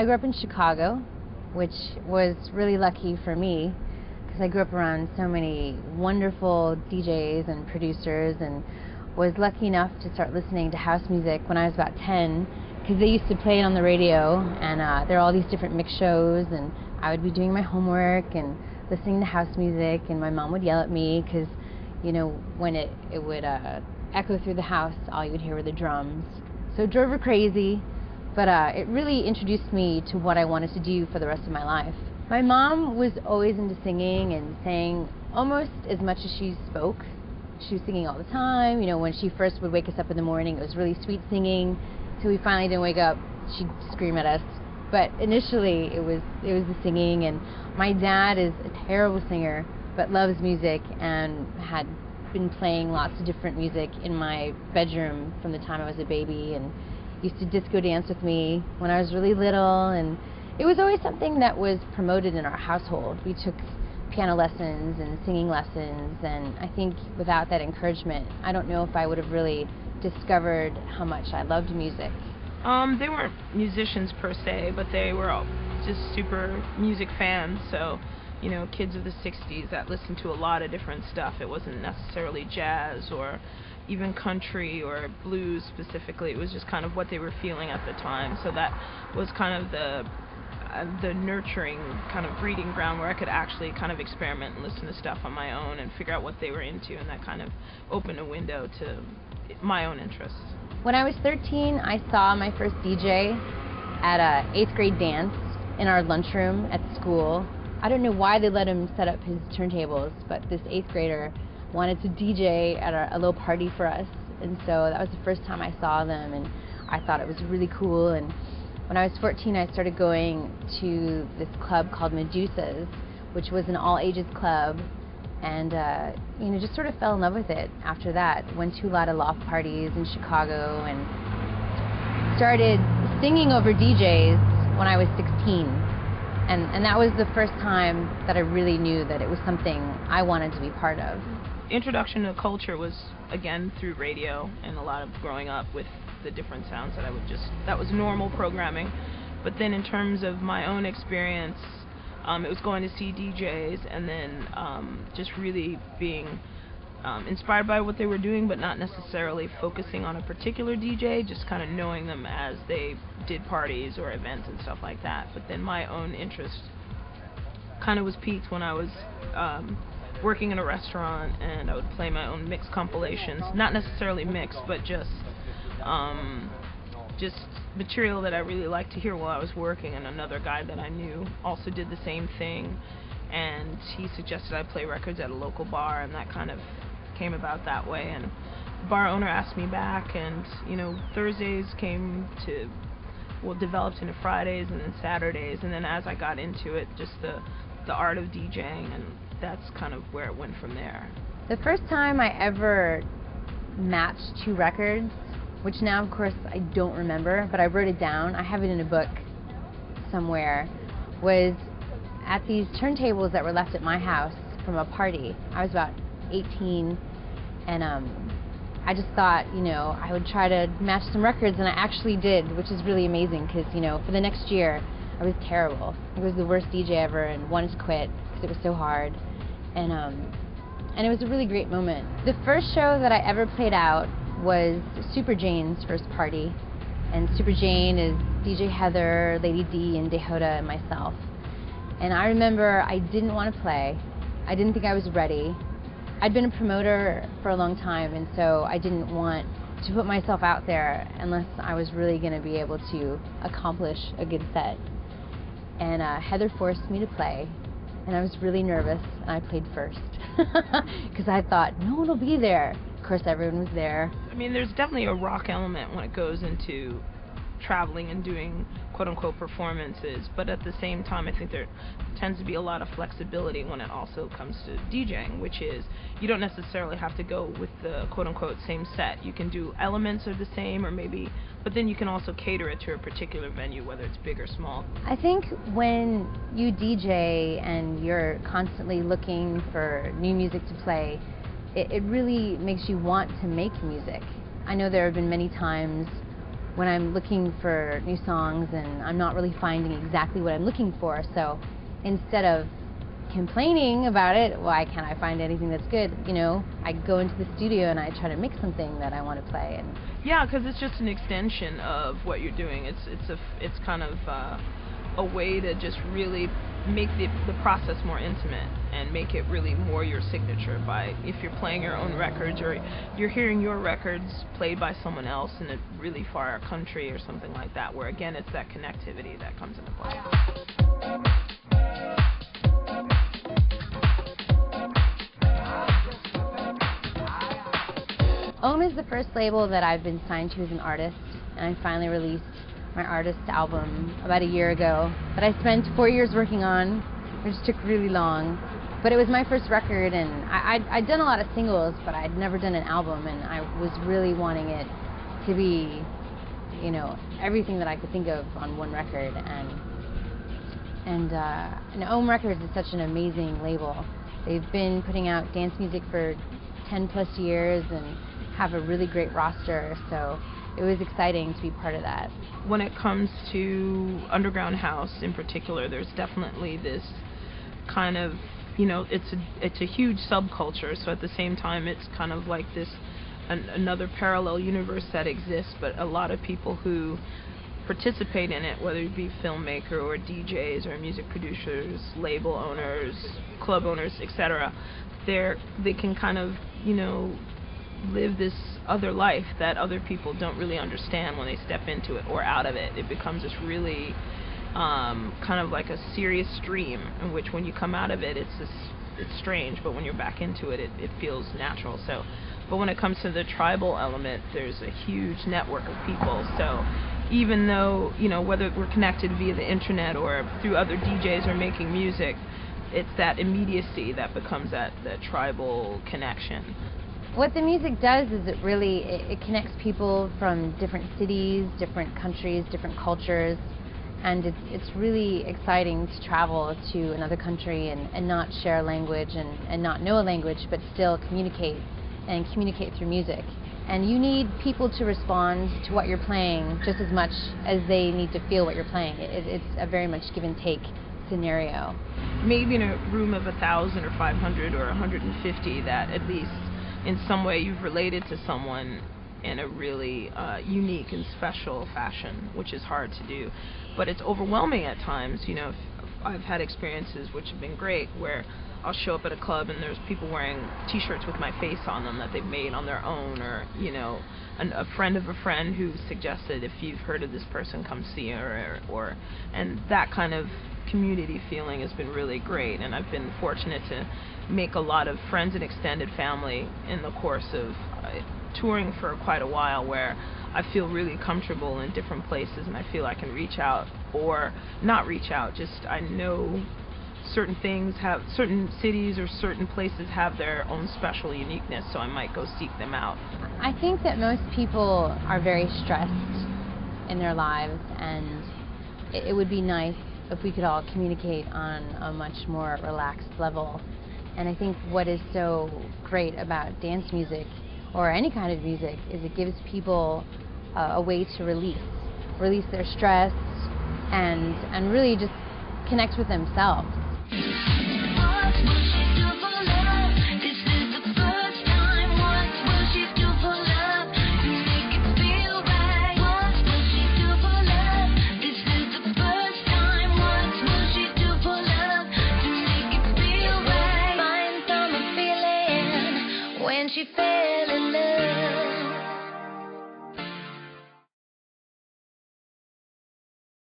I grew up in Chicago, which was really lucky for me because I grew up around so many wonderful DJs and producers, and was lucky enough to start listening to house music when I was about 10, because they used to play it on the radio, and there are all these different mix shows, and I would be doing my homework and listening to house music, and my mom would yell at me because, you know, when it would echo through the house, all you would hear were the drums. So it drove her crazy, but it really introduced me to what I wanted to do for the rest of my life. My mom was always into singing and sang almost as much as she spoke. She was singing all the time. You know, when she first would wake us up in the morning, it was really sweet singing. Till we finally didn't wake up, she'd scream at us. But initially, it was the singing. And my dad is a terrible singer, but loves music and had been playing lots of different music in my bedroom from the time I was a baby, and used to disco dance with me when I was really little. And it was always something that was promoted in our household. We took piano lessons and singing lessons, and I think without that encouragement, I don't know if I would have really discovered how much I loved music. They weren't musicians per se, but they were all just super music fans, so, you know, kids of the 60s that listened to a lot of different stuff. It wasn't necessarily jazz or even country or blues specifically. It was just kind of what they were feeling at the time, so that was kind of the nurturing kind of breeding ground where I could actually kind of experiment and listen to stuff on my own and figure out what they were into, and that kind of opened a window to my own interests. When I was 13, I saw my first DJ at a 8th grade dance in our lunchroom at school. I don't know why they let him set up his turntables, but this 8th grader wanted to DJ at a little party for us, and so that was the first time I saw them, and I thought it was really cool. And when I was 14, I started going to this club called Medusa's, which was an all-ages club, and you know, just sort of fell in love with it after that. Went to a lot of loft parties in Chicago and started singing over DJs when I was 16. And that was the first time that I really knew that it was something I wanted to be part of. Introduction to culture was, again, through radio and a lot of growing up with the different sounds that was normal programming. But then in terms of my own experience, it was going to see DJs and then just really being inspired by what they were doing, but not necessarily focusing on a particular DJ, just kind of knowing them as they did parties or events and stuff like that. But then my own interest kind of was piqued when I was working in a restaurant, and I would play my own mix compilations, not necessarily mixed, but just material that I really liked to hear while I was working. And another guy that I knew also did the same thing, and he suggested I play records at a local bar, and that kind of came about that way. And the bar owner asked me back, and you know, Thursdays developed into Fridays and then Saturdays, and then as I got into it, just the art of DJing, and that's kind of where it went from there. The first time I ever matched two records, which now of course I don't remember, but I wrote it down, I have it in a book somewhere, was at these turntables that were left at my house from a party. I was about 18, and I just thought, you know, I would try to match some records, and I actually did, which is really amazing, because, you know, for the next year I was terrible. I was the worst DJ ever and wanted to quit because it was so hard, and it was a really great moment. The first show that I ever played out was Super Jane's first party, and Super Jane is DJ Heather, Lady D, and Dehoda, and myself. And I remember I didn't want to play. I didn't think I was ready. I'd been a promoter for a long time, and so I didn't want to put myself out there unless I was really going to be able to accomplish a good set. And Heather forced me to play, and I was really nervous, and I played first because I thought no one will be there. Of course, everyone was there. I mean, there's definitely a rock element when it goes into traveling and doing quote-unquote performances, but at the same time, I think there tends to be a lot of flexibility when it also comes to DJing, which is you don't necessarily have to go with the quote-unquote same set. You can do elements of the same, or maybe, but then you can also cater it to a particular venue, whether it's big or small. I think when you DJ and you're constantly looking for new music to play, it really makes you want to make music. I know there have been many times when I'm looking for new songs and I'm not really finding exactly what I'm looking for. So instead of complaining about it, why can't I find anything that's good, I go into the studio and I try to make something that I want to play. And yeah, because it's just an extension of what you're doing. It's kind of a way to just really make the process more intimate and make it really more your signature. By if you're playing your own records or you're hearing your records played by someone else in a really far country or something like that, where again it's that connectivity that comes into play. OM is the first label that I've been signed to as an artist, and I finally released my artist album about a year ago that I spent 4 years working on, which took really long. But it was my first record, and I'd done a lot of singles, but I'd never done an album, and I was really wanting it to be, everything that I could think of on one record. And OM Records is such an amazing label. They've been putting out dance music for 10 plus years and have a really great roster, so it was exciting to be part of that. When it comes to underground house in particular, there's definitely this kind of, it's a huge subculture, so at the same time it's kind of like this another parallel universe that exists, but a lot of people who participate in it, whether it be filmmaker or DJs or music producers, label owners, club owners, etc., they can kind of, live this other life that other people don't really understand when they step into it or out of it. It becomes this really kind of like a serious stream in which when you come out of it, it's strange, but when you're back into it, it feels natural. So, but when it comes to the tribal element, there's a huge network of people. So even though, whether we're connected via the internet or through other DJs or making music, it's that immediacy that becomes that tribal connection. What the music does is it connects people from different cities, different countries, different cultures, and it's really exciting to travel to another country and not share a language and not know a language, but still communicate through music. And you need people to respond to what you're playing just as much as they need to feel what you're playing. It's a very much give and take scenario. Maybe in a room of 1,000 or 500 or 150 that at least in some way you've related to someone in a really unique and special fashion, which is hard to do. But it's overwhelming at times. I've had experiences which have been great where I'll show up at a club and there's people wearing t-shirts with my face on them that they've made on their own, or a friend of a friend who suggested, if you've heard of this person, come see her, and that kind of community feeling has been really great. And I've been fortunate to make a lot of friends and extended family in the course of touring for quite a while, where I feel really comfortable in different places and I feel I can reach out or not reach out. Just I know certain cities or certain places have their own special uniqueness, so I might go seek them out. I think that most people are very stressed in their lives, and it would be nice if we could all communicate on a much more relaxed level. And I think what is so great about dance music or any kind of music is it gives people a way to release their stress and really just connect with themselves.